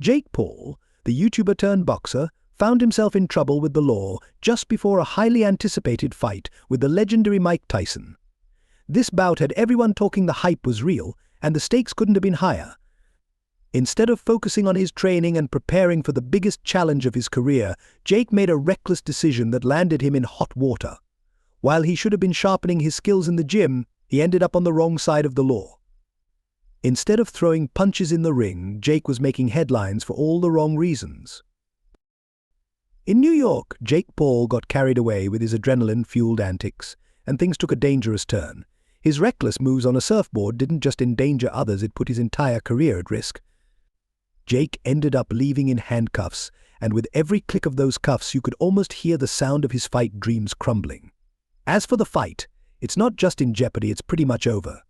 Jake Paul, the YouTuber turned boxer, found himself in trouble with the law just before a highly anticipated fight with the legendary Mike Tyson. This bout had everyone talking the hype was real, and the stakes couldn't have been higher. Instead of focusing on his training and preparing for the biggest challenge of his career, Jake made a reckless decision that landed him in hot water. While he should have been sharpening his skills in the gym, he ended up on the wrong side of the law. Instead of throwing punches in the ring, Jake was making headlines for all the wrong reasons. In New York, Jake Paul got carried away with his adrenaline-fueled antics, and things took a dangerous turn. His reckless moves on a surfboard didn't just endanger others, it put his entire career at risk. Jake ended up leaving in handcuffs, and with every click of those cuffs you could almost hear the sound of his fight dreams crumbling. As for the fight, it's not just in jeopardy, it's pretty much over.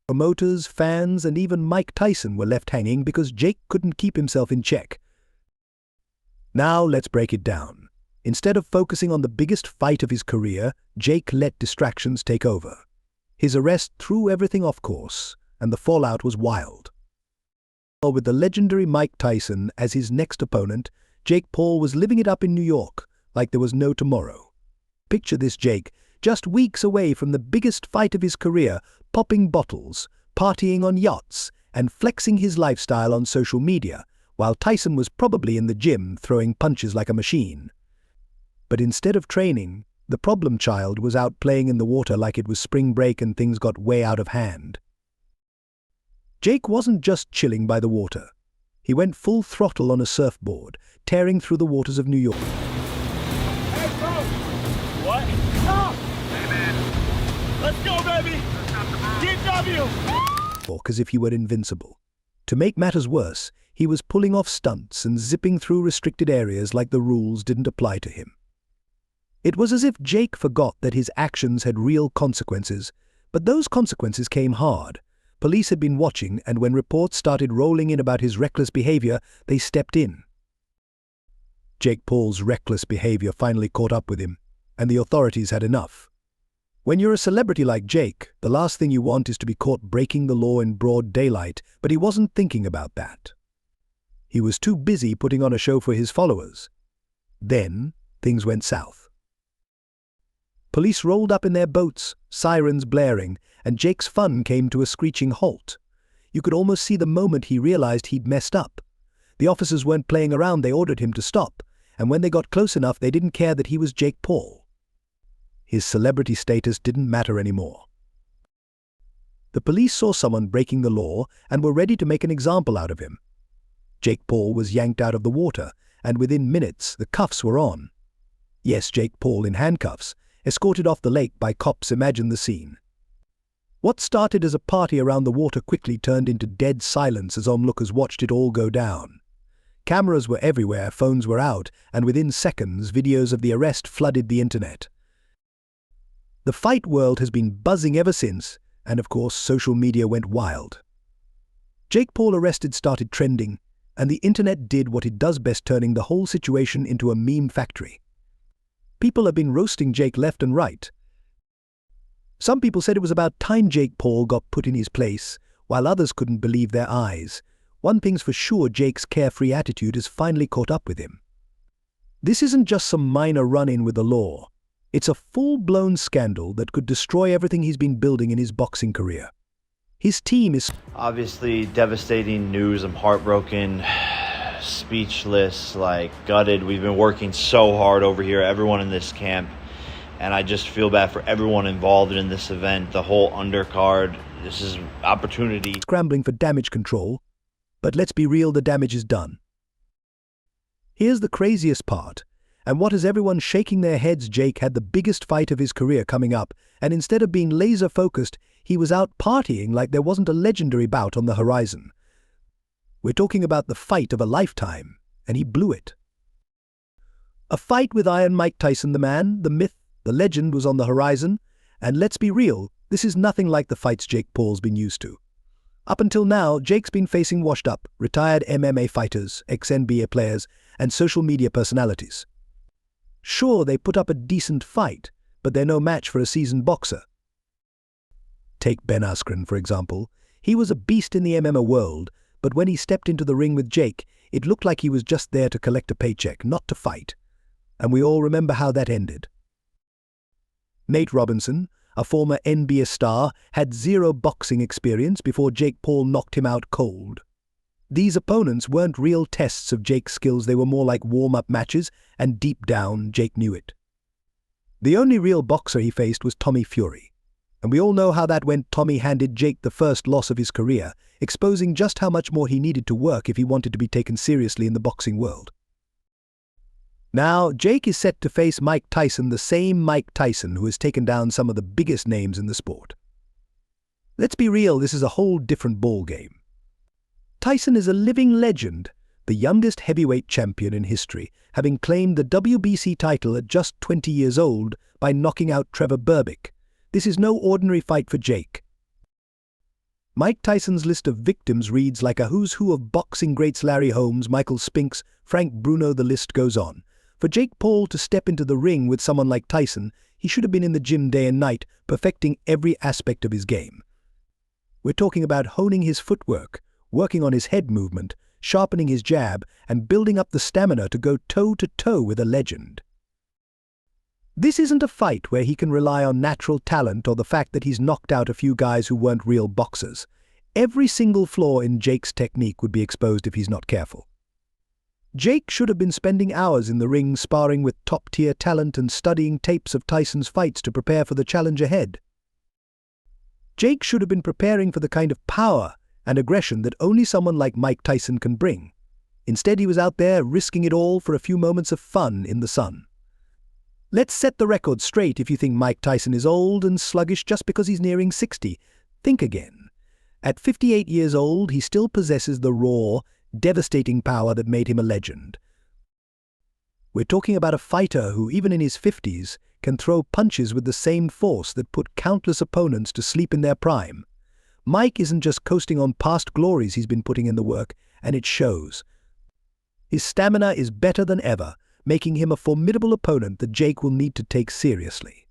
Promoters, fans, and even Mike Tyson were left hanging because Jake couldn't keep himself in check. Now let's break it down. Instead of focusing on the biggest fight of his career, Jake let distractions take over. His arrest threw everything off course, and the fallout was wild. With the legendary Mike Tyson as his next opponent, Jake Paul was living it up in New York like there was no tomorrow. Picture this Jake, just weeks away from the biggest fight of his career, popping bottles, partying on yachts, and flexing his lifestyle on social media, while Tyson was probably in the gym throwing punches like a machine. But instead of training, the problem child was out playing in the water like it was spring break and things got way out of hand. Jake wasn't just chilling by the water. He went full throttle on a surfboard, tearing through the waters of New York. Hey, bro! What? Stop! Hey, man. Let's go, baby! DW! As if he were invincible. To make matters worse, he was pulling off stunts and zipping through restricted areas like the rules didn't apply to him. It was as if Jake forgot that his actions had real consequences, but those consequences came hard. Police had been watching, and when reports started rolling in about his reckless behavior, they stepped in. Jake Paul's reckless behavior finally caught up with him, and the authorities had enough. When you're a celebrity like Jake, the last thing you want is to be caught breaking the law in broad daylight, but he wasn't thinking about that. He was too busy putting on a show for his followers. Then, things went south. Police rolled up in their boats, sirens blaring, and Jake's fun came to a screeching halt. You could almost see the moment he realized he'd messed up. The officers weren't playing around, they ordered him to stop, and when they got close enough, they didn't care that he was Jake Paul. His celebrity status didn't matter anymore. The police saw someone breaking the law and were ready to make an example out of him. Jake Paul was yanked out of the water, and within minutes, the cuffs were on. Yes, Jake Paul in handcuffs, escorted off the lake by cops. Imagine the scene. What started as a party around the water quickly turned into dead silence as onlookers watched it all go down. Cameras were everywhere, phones were out, and within seconds, videos of the arrest flooded the internet. The fight world has been buzzing ever since, and of course, social media went wild. Jake Paul arrested started trending, and the internet did what it does best, turning the whole situation into a meme factory. People have been roasting Jake left and right. Some people said it was about time Jake Paul got put in his place, while others couldn't believe their eyes. One thing's for sure, Jake's carefree attitude has finally caught up with him. This isn't just some minor run-in with the law. It's a full-blown scandal that could destroy everything he's been building in his boxing career. His team is obviously devastating news. I'm heartbroken, speechless, gutted. We've been working so hard over here, everyone in this camp, and I just feel bad for everyone involved in this event, the whole undercard. This is opportunity. Scrambling for damage control, but let's be real, the damage is done. Here's the craziest part, and what has everyone shaking their heads? Jake had the biggest fight of his career coming up, and instead of being laser-focused, he was out partying like there wasn't a legendary bout on the horizon. We're talking about the fight of a lifetime, and he blew it. A fight with Iron Mike Tyson, the man, the myth, the legend was on the horizon, and let's be real, this is nothing like the fights Jake Paul's been used to. Up until now, Jake's been facing washed-up, retired MMA fighters, ex-NBA players, and social media personalities. Sure, they put up a decent fight, but they're no match for a seasoned boxer. Take Ben Askren, for example. He was a beast in the MMA world, but when he stepped into the ring with Jake, It looked like he was just there to collect a paycheck, not to fight. And we all remember how that ended. Nate Robinson, a former NBA star, had zero boxing experience before Jake Paul knocked him out cold. These opponents weren't real tests of Jake's skills, they were more like warm-up matches, and deep down, Jake knew it. The only real boxer he faced was Tommy Fury. And we all know how that went. Tommy handed Jake the first loss of his career, exposing just how much more he needed to work if he wanted to be taken seriously in the boxing world. Now, Jake is set to face Mike Tyson, the same Mike Tyson who has taken down some of the biggest names in the sport. Let's be real, this is a whole different ballgame. Tyson is a living legend, the youngest heavyweight champion in history, having claimed the WBC title at just 20 years old by knocking out Trevor Berbick. This is no ordinary fight for Jake. Mike Tyson's list of victims reads like a who's who of boxing greats: Larry Holmes, Michael Spinks, Frank Bruno, the list goes on. For Jake Paul to step into the ring with someone like Tyson, he should have been in the gym day and night, perfecting every aspect of his game. We're talking about honing his footwork, working on his head movement, sharpening his jab, and building up the stamina to go toe-to-toe with a legend. This isn't a fight where he can rely on natural talent or the fact that he's knocked out a few guys who weren't real boxers. Every single flaw in Jake's technique would be exposed if he's not careful. Jake should have been spending hours in the ring sparring with top-tier talent and studying tapes of Tyson's fights to prepare for the challenge ahead. Jake should have been preparing for the kind of power and aggression that only someone like Mike Tyson can bring. Instead, he was out there risking it all for a few moments of fun in the sun. Let's set the record straight. If you think Mike Tyson is old and sluggish just because he's nearing 60, think again. At 58 years old, he still possesses the raw, devastating power that made him a legend. We're talking about a fighter who, even in his 50s, can throw punches with the same force that put countless opponents to sleep in their prime. Mike isn't just coasting on past glories, he's been putting in the work, and it shows. His stamina is better than ever, making him a formidable opponent that Jake will need to take seriously.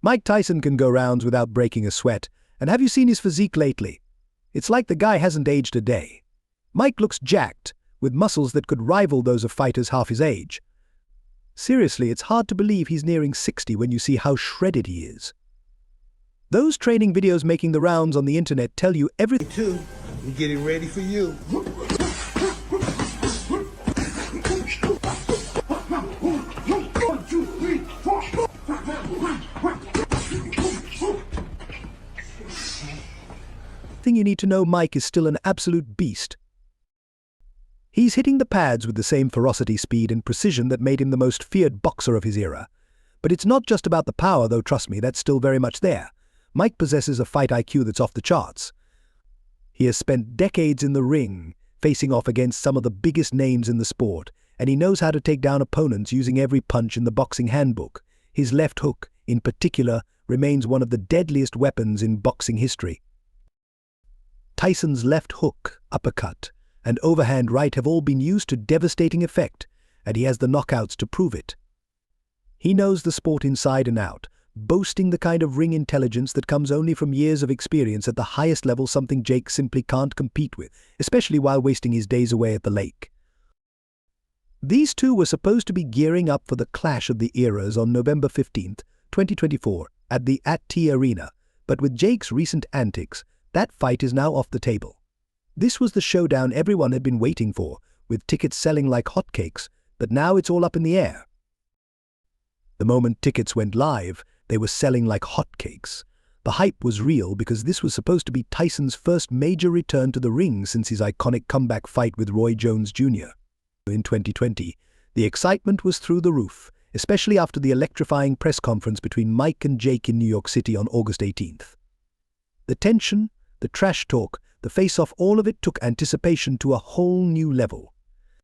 Mike Tyson can go rounds without breaking a sweat, and have you seen his physique lately? It's like the guy hasn't aged a day. Mike looks jacked, with muscles that could rival those of fighters half his age. Seriously, it's hard to believe he's nearing 60 when you see how shredded he is. Those training videos making the rounds on the internet tell you everything. Too. We're getting ready for you. Thing you need to know: Mike is still an absolute beast. He's hitting the pads with the same ferocity, speed, and precision that made him the most feared boxer of his era. But it's not just about the power, though, trust me, that's still very much there. Mike possesses a fight IQ that's off the charts. He has spent decades in the ring, facing off against some of the biggest names in the sport, and he knows how to take down opponents using every punch in the boxing handbook. His left hook, in particular, remains one of the deadliest weapons in boxing history. Tyson's left hook, uppercut, and overhand right have all been used to devastating effect, and he has the knockouts to prove it. He knows the sport inside and out, boasting the kind of ring intelligence that comes only from years of experience at the highest level, something Jake simply can't compete with, especially while wasting his days away at the lake. These two were supposed to be gearing up for the clash of the eras on November 15th, 2024, at the tate Arena, but with Jake's recent antics, that fight is now off the table. This was the showdown everyone had been waiting for, with tickets selling like hotcakes, but now it's all up in the air. The moment tickets went live, they were selling like hotcakes. The hype was real because this was supposed to be Tyson's first major return to the ring since his iconic comeback fight with Roy Jones Jr. in 2020. The excitement was through the roof, especially after the electrifying press conference between Mike and Jake in New York City on August 18th. The tension, the trash talk, the face-off, all of it took anticipation to a whole new level.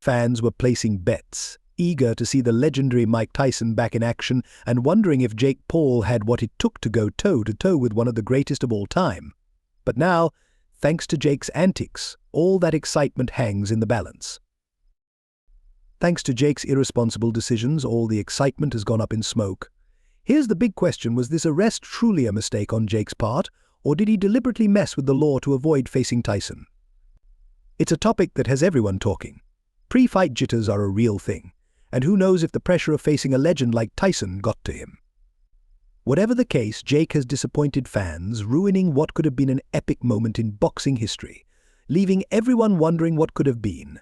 Fans were placing bets, eager to see the legendary Mike Tyson back in action and wondering if Jake Paul had what it took to go toe-to-toe with one of the greatest of all time. But now, thanks to Jake's antics, all that excitement hangs in the balance. Thanks to Jake's irresponsible decisions, all the excitement has gone up in smoke. Here's the big question: was this arrest truly a mistake on Jake's part, or did he deliberately mess with the law to avoid facing Tyson? It's a topic that has everyone talking. Pre-fight jitters are a real thing, and who knows if the pressure of facing a legend like Tyson got to him. Whatever the case, Jake has disappointed fans, ruining what could have been an epic moment in boxing history, leaving everyone wondering what could have been.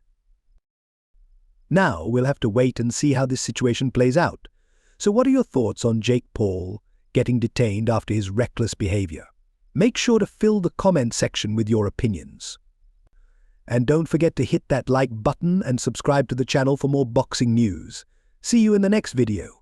Now we'll have to wait and see how this situation plays out. So what are your thoughts on Jake Paul getting detained after his reckless behavior? Make sure to fill the comment section with your opinions. And don't forget to hit that like button and subscribe to the channel for more boxing news. See you in the next video.